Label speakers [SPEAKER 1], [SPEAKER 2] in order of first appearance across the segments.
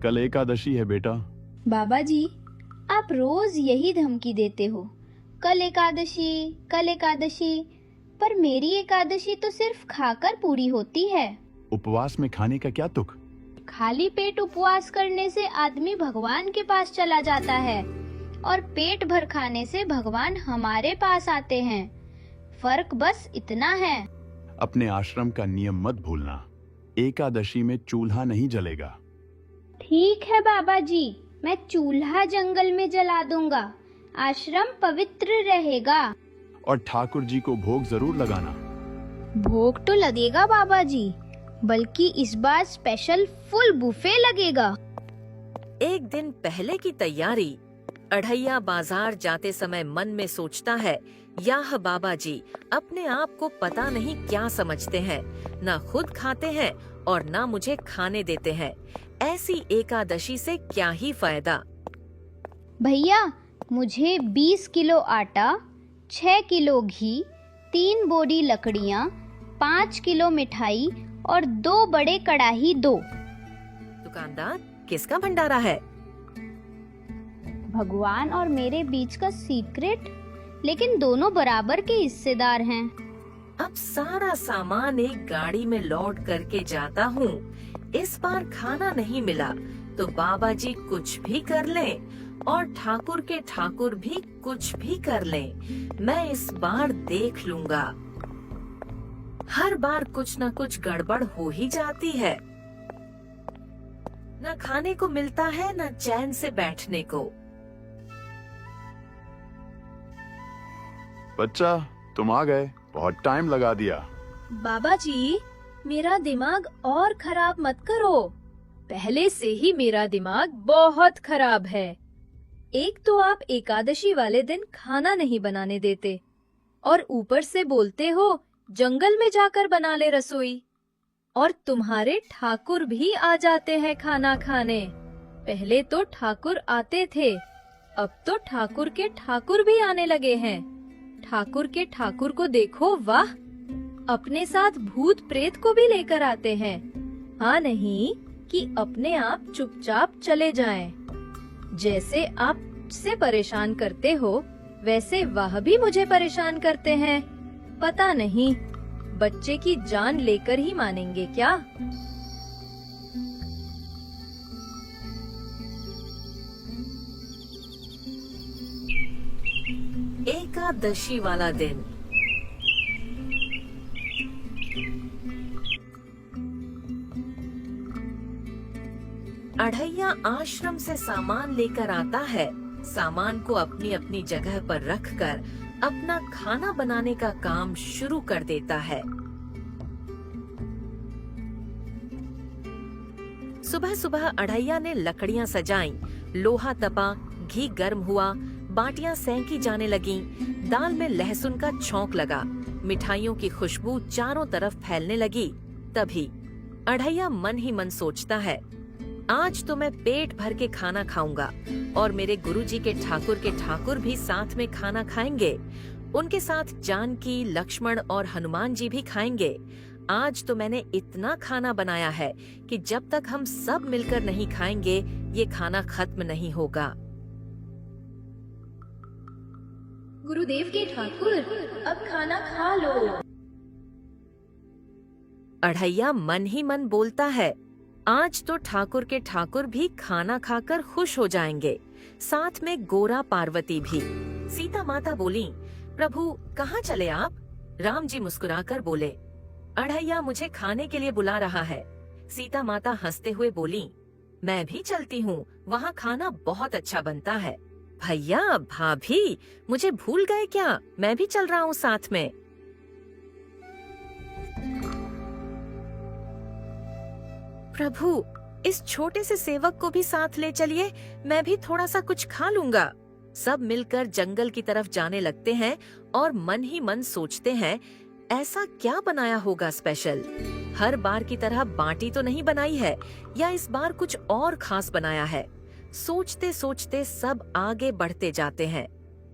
[SPEAKER 1] कल एकादशी है बेटा।
[SPEAKER 2] बाबा जी, आप रोज यही धमकी देते हो, कल एकादशी, कल एकादशी। पर मेरी एकादशी तो सिर्फ खाकर पूरी होती है।
[SPEAKER 1] उपवास में खाने का क्या तुक?
[SPEAKER 2] खाली पेट उपवास करने से आदमी भगवान के पास चला जाता है और पेट भर खाने से भगवान हमारे पास आते हैं। फर्क बस इतना है।
[SPEAKER 1] अपने आश्रम का नियम मत भूलना। एकादशी में चूल्हा नहीं जलेगा।
[SPEAKER 2] ठीक है बाबा जी, मैं चूल्हा जंगल में जला दूंगा। आश्रम पवित्र रहेगा।
[SPEAKER 1] और ठाकुर जी को भोग जरूर लगाना।
[SPEAKER 2] भोग तो लगेगा बाबा जी, बल्कि इस बार स्पेशल फुल बुफे लगेगा।
[SPEAKER 3] एक दिन पहले की तैयारी। अढ़ैया बाजार जाते समय मन में सोचता है, याह बाबा जी अपने आप को पता नहीं क्या समझते हैं, ना खुद खाते हैं और ना मुझे खाने देते हैं। ऐसी एकादशी से क्या ही फायदा।
[SPEAKER 2] भैया, मुझे 20 किलो आटा, 6 किलो घी, 3 बोरी लकड़ियाँ, 5 किलो मिठाई और 2 बड़े कड़ाही दो।
[SPEAKER 3] दुकानदार, किसका भंडारा है?
[SPEAKER 2] भगवान और मेरे बीच का सीक्रेट, लेकिन दोनों बराबर के हिस्सेदार हैं।
[SPEAKER 3] अब सारा सामान एक गाड़ी में लोड करके जाता हूँ। इस बार खाना नहीं मिला तो बाबा जी कुछ भी कर लें और ठाकुर के ठाकुर भी कुछ भी कर लें, मैं इस बार देख लूंगा। हर बार कुछ न कुछ गड़बड़ हो ही जाती है। न खाने को मिलता है न चैन से बैठने को।
[SPEAKER 1] बच्चा, तुम आ गए, बहुत टाइम लगा दिया।
[SPEAKER 4] बाबा जी, मेरा दिमाग और खराब मत करो। पहले से ही मेरा दिमाग बहुत खराब है। एक तो आप एकादशी वाले दिन खाना नहीं बनाने देते और ऊपर से बोलते हो जंगल में जाकर बना ले रसोई। और तुम्हारे ठाकुर भी आ जाते हैं खाना खाने। पहले तो ठाकुर आते थे, अब तो ठाकुर के ठाकुर भी आने लगे हैं। ठाकुर के ठाकुर को देखो, वाह, अपने साथ भूत प्रेत को भी लेकर आते हैं। हाँ नहीं कि अपने आप चुपचाप चले जाएं। जैसे आप से परेशान करते हो वैसे वह भी मुझे परेशान करते हैं। पता नहीं बच्चे की जान लेकर ही मानेंगे क्या?
[SPEAKER 3] एकादशी वाला दिन। अढ़ैया आश्रम से सामान लेकर आता है। सामान को अपनी अपनी जगह पर रखकर अपना खाना बनाने का काम शुरू कर देता है। सुबह सुबह अढ़ैया ने लकड़ियां सजाईं, लोहा तपा, घी गर्म हुआ, बाटियां सेंकी जाने लगीं, दाल में लहसुन का छौंक लगा, मिठाइयों की खुशबू चारों तरफ फैलने लगी। तभी अढ़ैया मन ही मन सोचता है, आज तो मैं पेट भर के खाना खाऊंगा और मेरे गुरुजी के ठाकुर भी साथ में खाना खाएंगे। उनके साथ जानकी, लक्ष्मण और हनुमान जी भी खाएंगे। आज तो मैंने इतना खाना बनाया है कि जब तक हम सब मिलकर नहीं खाएंगे ये खाना खत्म नहीं होगा।
[SPEAKER 4] गुरुदेव के ठाकुर, अब खाना खा लो।
[SPEAKER 3] अढ़ैया मन ही मन बोलता है, आज तो ठाकुर के ठाकुर भी खाना खाकर खुश हो जाएंगे, साथ में गोरा पार्वती भी। सीता माता बोली, प्रभु कहाँ चले आप? राम जी मुस्कुराकर बोले, अढ़ैया मुझे खाने के लिए बुला रहा है। सीता माता हंसते हुए बोली, मैं भी चलती हूँ, वहाँ खाना बहुत अच्छा बनता है। भैया भाभी मुझे भूल गए क्या? मैं भी चल रहा हूँ साथ में। प्रभु इस छोटे से सेवक को भी साथ ले चलिए, मैं भी थोड़ा सा कुछ खा लूंगा। सब मिलकर जंगल की तरफ जाने लगते हैं और मन ही मन सोचते हैं, ऐसा क्या बनाया होगा स्पेशल? हर बार की तरह बाटी तो नहीं बनाई है, या इस बार कुछ और खास बनाया है। सोचते सोचते सब आगे बढ़ते जाते हैं।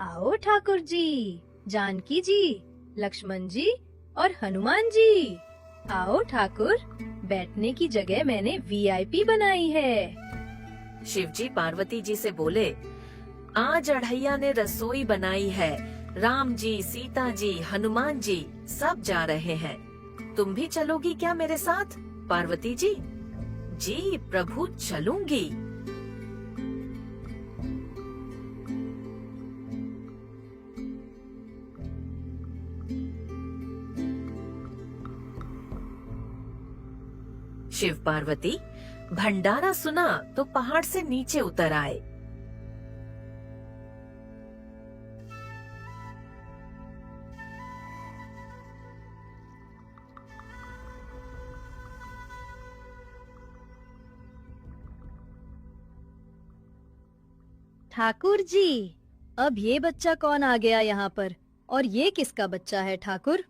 [SPEAKER 4] आओ ठाकुर जी, जानकी जी, लक्ष्मण जी और हनुमान जी, आओ ठाकुर, बैठने की जगह मैंने वीआईपी बनाई है।
[SPEAKER 3] शिवजी पार्वती जी से बोले, आज अढ़ैया ने रसोई बनाई है। राम जी, सीता जी, हनुमान जी सब जा रहे हैं। तुम भी चलोगी क्या मेरे साथ? पार्वती जी, जी प्रभु चलूंगी। शिव पार्वती भंडारा सुना तो पहाड़ से नीचे उतर आए।
[SPEAKER 4] ठाकुर जी, अब ये बच्चा कौन आ गया यहाँ पर? और ये किसका बच्चा है ठाकुर?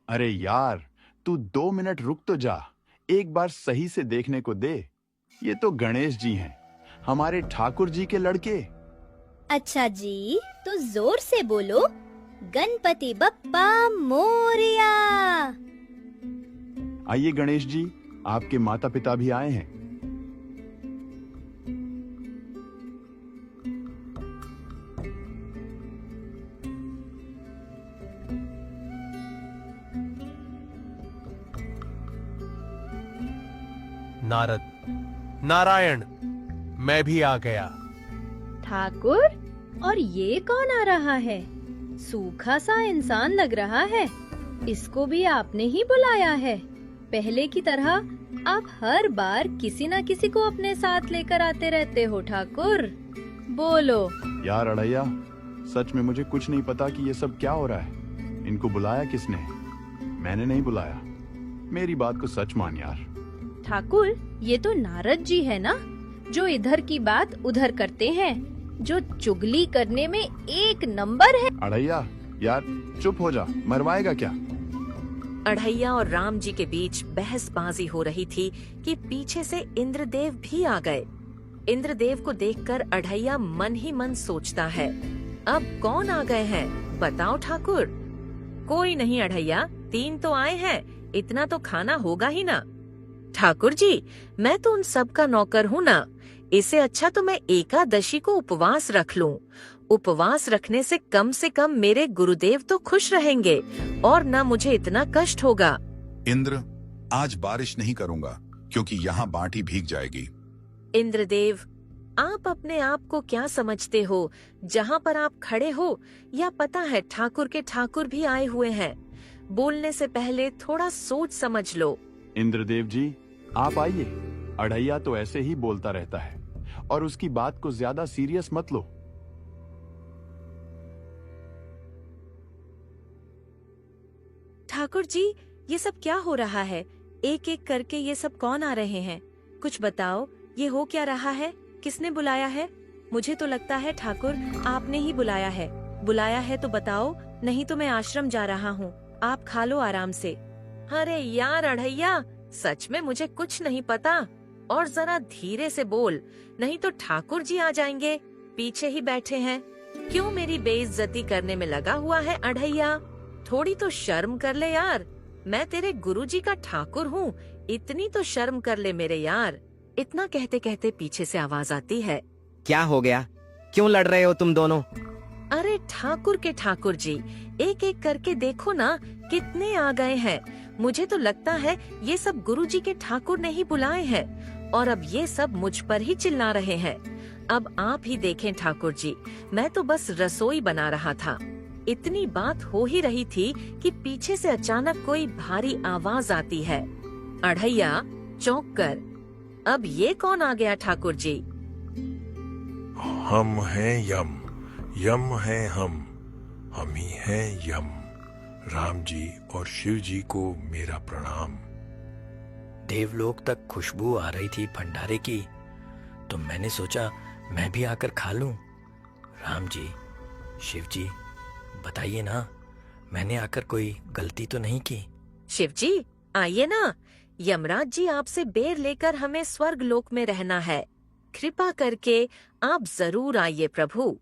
[SPEAKER 1] अरे यार, तू 2 मिनट रुक तो जा, एक बार सही से देखने को दे। ये तो गणेश जी हैं, हमारे ठाकुर जी के लड़के।
[SPEAKER 2] अच्छा जी, तो जोर से बोलो, गणपति बप्पा मोरिया।
[SPEAKER 1] आइए गणेश जी, आपके माता पिता भी आए हैं।
[SPEAKER 5] नारद, नारायण, मैं भी आ गया।
[SPEAKER 4] ठाकुर, और ये कौन आ रहा है? सूखा सा इंसान लग रहा है। इसको भी आपने ही बुलाया है? पहले की तरह आप हर बार किसी न किसी को अपने साथ लेकर आते रहते हो ठाकुर। बोलो।
[SPEAKER 1] यार अड़ैया, सच में मुझे कुछ नहीं पता कि ये सब क्या हो रहा है। इनको बुलाया किसने? मैंने नहीं बुलाया। मेरी बात को सच मान यार।
[SPEAKER 4] ठाकुर, ये तो नारद जी है ना, जो इधर की बात उधर करते हैं, जो चुगली करने में एक नंबर है।
[SPEAKER 1] अड़ैया यार चुप हो जा, मरवाएगा क्या?
[SPEAKER 3] अढ़ैया और राम जी के बीच बहसबाजी हो रही थी कि पीछे से इंद्रदेव भी आ गए। इंद्रदेव को देखकर अढ़ैया मन ही मन सोचता है, अब कौन आ गए हैं बताओ ठाकुर? कोई नहीं अढ़ैया, 3 तो आए हैं, इतना तो खाना होगा ही ना। ठाकुर जी, मैं तो उन सब का नौकर हूँ ना, इससे अच्छा तो मैं एकादशी को उपवास रख लूं। उपवास रखने से कम मेरे गुरुदेव तो खुश रहेंगे और न मुझे इतना कष्ट होगा।
[SPEAKER 6] इंद्र, आज बारिश नहीं करूंगा क्योंकि यहाँ बाटी भीग जाएगी।
[SPEAKER 3] इंद्रदेव, आप अपने आप को क्या समझते हो? जहाँ पर आप खड़े हो, या पता है ठाकुर के ठाकुर भी आए हुए हैं। बोलने से पहले थोड़ा सोच समझ लो।
[SPEAKER 1] इंद्रदेव जी, आप आइए। अढ़ैया तो ऐसे ही बोलता रहता है और उसकी बात को ज्यादा सीरियस मत लो।
[SPEAKER 3] ठाकुर जी, ये सब क्या हो रहा है? एक एक करके ये सब कौन आ रहे हैं? कुछ बताओ, ये हो क्या रहा है? किसने बुलाया है? मुझे तो लगता है ठाकुर आपने ही बुलाया है। बुलाया है तो बताओ, नहीं तो मैं आश्रम जा रहा हूँ। आप खा लो आराम से। अरे यार अढ़ैया, सच में मुझे कुछ नहीं पता। और जरा धीरे से बोल, नहीं तो ठाकुर जी आ जाएंगे। पीछे ही बैठे हैं, क्यों मेरी बेइज्जती करने में लगा हुआ है अढ़ैया? थोड़ी तो शर्म कर ले यार, मैं तेरे गुरुजी का ठाकुर हूँ, इतनी तो शर्म कर ले मेरे यार। इतना कहते कहते पीछे से आवाज आती है,
[SPEAKER 7] क्या हो गया? क्यों लड़ रहे हो तुम दोनों?
[SPEAKER 3] अरे ठाकुर के ठाकुर जी, एक एक करके देखो ना, कितने आ गए हैं। मुझे तो लगता है ये सब गुरुजी के ठाकुर ने ही बुलाए हैं और अब ये सब मुझ पर ही चिल्ला रहे हैं। अब आप ही देखें ठाकुर जी, मैं तो बस रसोई बना रहा था। इतनी बात हो ही रही थी कि पीछे से अचानक कोई भारी आवाज आती है। अढ़ैया चौंक कर, अब ये कौन आ गया ठाकुर जी?
[SPEAKER 8] हम हैं यम, यम हैं हम ही हैं यम। राम जी और शिव जी को मेरा प्रणाम।
[SPEAKER 9] देवलोक तक खुशबू आ रही थी भंडारे की, तो मैंने सोचा मैं भी आकर खा लूं। राम जी, शिव जी, बताइए ना, मैंने आकर कोई गलती तो नहीं की?
[SPEAKER 3] शिव जी आइए ना, यमराज जी आपसे बेर लेकर हमें स्वर्ग लोक में रहना है। कृपा करके आप जरूर आइए प्रभु।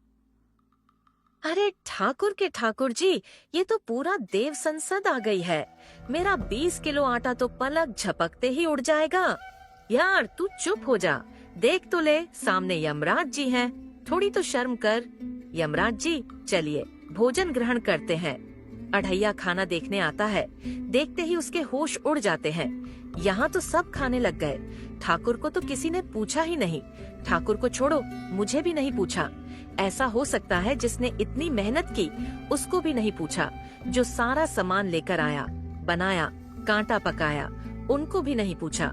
[SPEAKER 3] अरे ठाकुर के ठाकुर जी, ये तो पूरा देव संसद आ गई है। मेरा 20 किलो आटा तो पलक झपकते ही उड़ जाएगा। यार तू चुप हो जा, देख तो ले, सामने यमराज जी हैं, थोड़ी तो शर्म कर। यमराज जी, चलिए भोजन ग्रहण करते हैं। अढ़ैया खाना देखने आता है। देखते ही उसके होश उड़ जाते हैं। यहाँ तो सब खाने लग गए। ठाकुर को तो किसी ने पूछा ही नहीं। ठाकुर को छोड़ो, मुझे भी नहीं पूछा। ऐसा हो सकता है जिसने इतनी मेहनत की उसको भी नहीं पूछा। जो सारा सामान लेकर आया, बनाया, कांटा पकाया, उनको भी नहीं पूछा।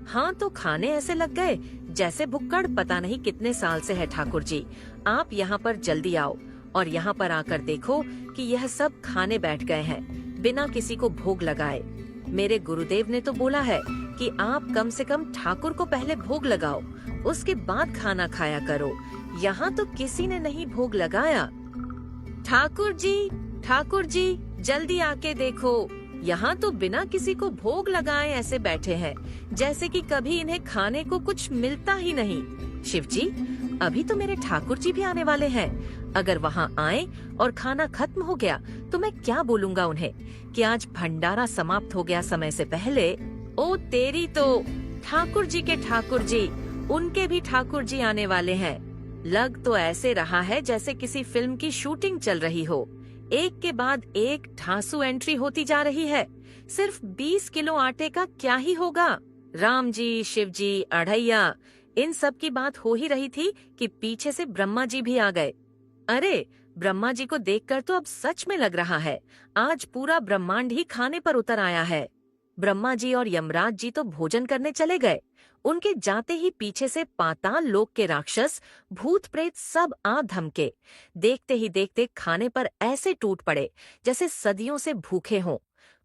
[SPEAKER 3] हाँ तो खाने ऐसे लग गए जैसे भुक्कड़ पता नहीं कितने साल से है। ठाकुर जी, आप यहाँ पर जल्दी आओ और यहाँ पर आकर देखो कि यह सब खाने बैठ गए हैं बिना किसी को भोग लगाए। मेरे गुरुदेव ने तो बोला है कि आप कम से कम ठाकुर को पहले भोग लगाओ, उसके बाद खाना खाया करो। यहाँ तो किसी ने नहीं भोग लगाया। ठाकुर जी, जल्दी आके देखो, यहाँ तो बिना किसी को भोग लगाए ऐसे बैठे हैं जैसे कि कभी इन्हें खाने को कुछ मिलता ही नहीं। शिव जी, अभी तो मेरे ठाकुर जी भी आने वाले हैं। अगर वहाँ आए और खाना खत्म हो गया तो मैं क्या बोलूँगा उन्हें कि आज भंडारा समाप्त हो गया समय से पहले। ओ तेरी तो, ठाकुर जी के ठाकुर जी, उनके भी ठाकुर जी आने वाले हैं। लग तो ऐसे रहा है जैसे किसी फिल्म की शूटिंग चल रही हो। एक के बाद एक ठासु एंट्री होती जा रही है। सिर्फ 20 किलो आटे का क्या ही होगा। राम जी, शिव जी, अढ़ैया, इन सब की बात हो ही रही थी कि पीछे से ब्रह्मा जी भी आ गए। अरे, ब्रह्मा जी को देखकर तो अब सच में लग रहा है आज पूरा ब्रह्मांड ही खाने पर उतर आया है। ब्रह्मा जी और यमराज जी तो भोजन करने चले गए। उनके जाते ही पीछे से पाताल लोक के राक्षस, भूत प्रेत सब आ धमके। देखते ही देखते खाने पर ऐसे टूट पड़े जैसे सदियों से भूखे हों।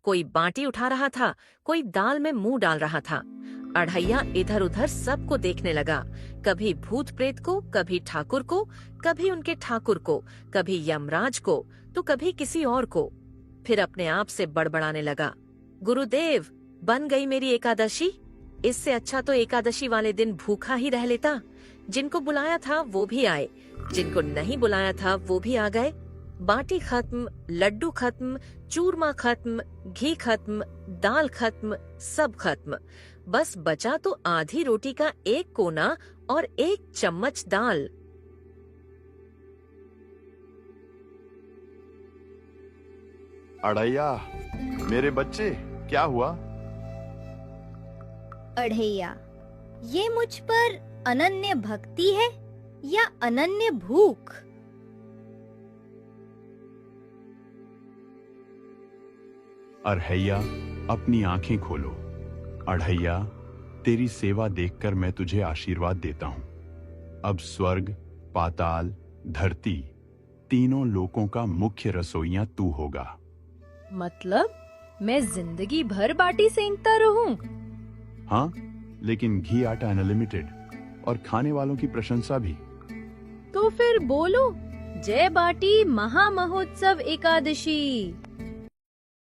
[SPEAKER 3] कोई बाटी उठा रहा था, कोई दाल में मुंह डाल रहा था। अढ़ैया इधर उधर सबको देखने लगा, कभी भूत प्रेत को, कभी ठाकुर को, कभी उनके ठाकुर को, कभी यमराज को, तो कभी किसी और को। फिर अपने आप से बड़बड़ाने लगा, गुरुदेव, बन गई मेरी एकादशी। इससे अच्छा तो एकादशी वाले दिन भूखा ही रह लेता। जिनको बुलाया था वो भी आए, जिनको नहीं बुलाया था वो भी आ गए। बाटी खत्म, लड्डू खत्म, चूरमा खत्म, घी खत्म, दाल खत्म, सब खत्म। बस बचा तो आधी रोटी का एक कोना और एक चम्मच दाल।
[SPEAKER 1] अढ़ैया, मेरे बच्चे, क्या हुआ?
[SPEAKER 2] अढ़ैया, ये मुझ पर अनन्य भक्ति है या अनन्य भूख?
[SPEAKER 1] अढ़ैया, अपनी आंखें खोलो। अढ़ैया, तेरी सेवा देखकर मैं तुझे आशीर्वाद देता हूं। अब स्वर्ग, पाताल, धरती, तीनों लोकों का मुख्य रसोइया तू होगा।
[SPEAKER 4] मतलब मैं जिंदगी भर बाटी सेंकता रहूं?
[SPEAKER 1] हाँ, लेकिन घी आटा अनलिमिटेड और खाने वालों की प्रशंसा भी।
[SPEAKER 4] तो फिर बोलो, जय बाटी महामहोत्सव एकादशी।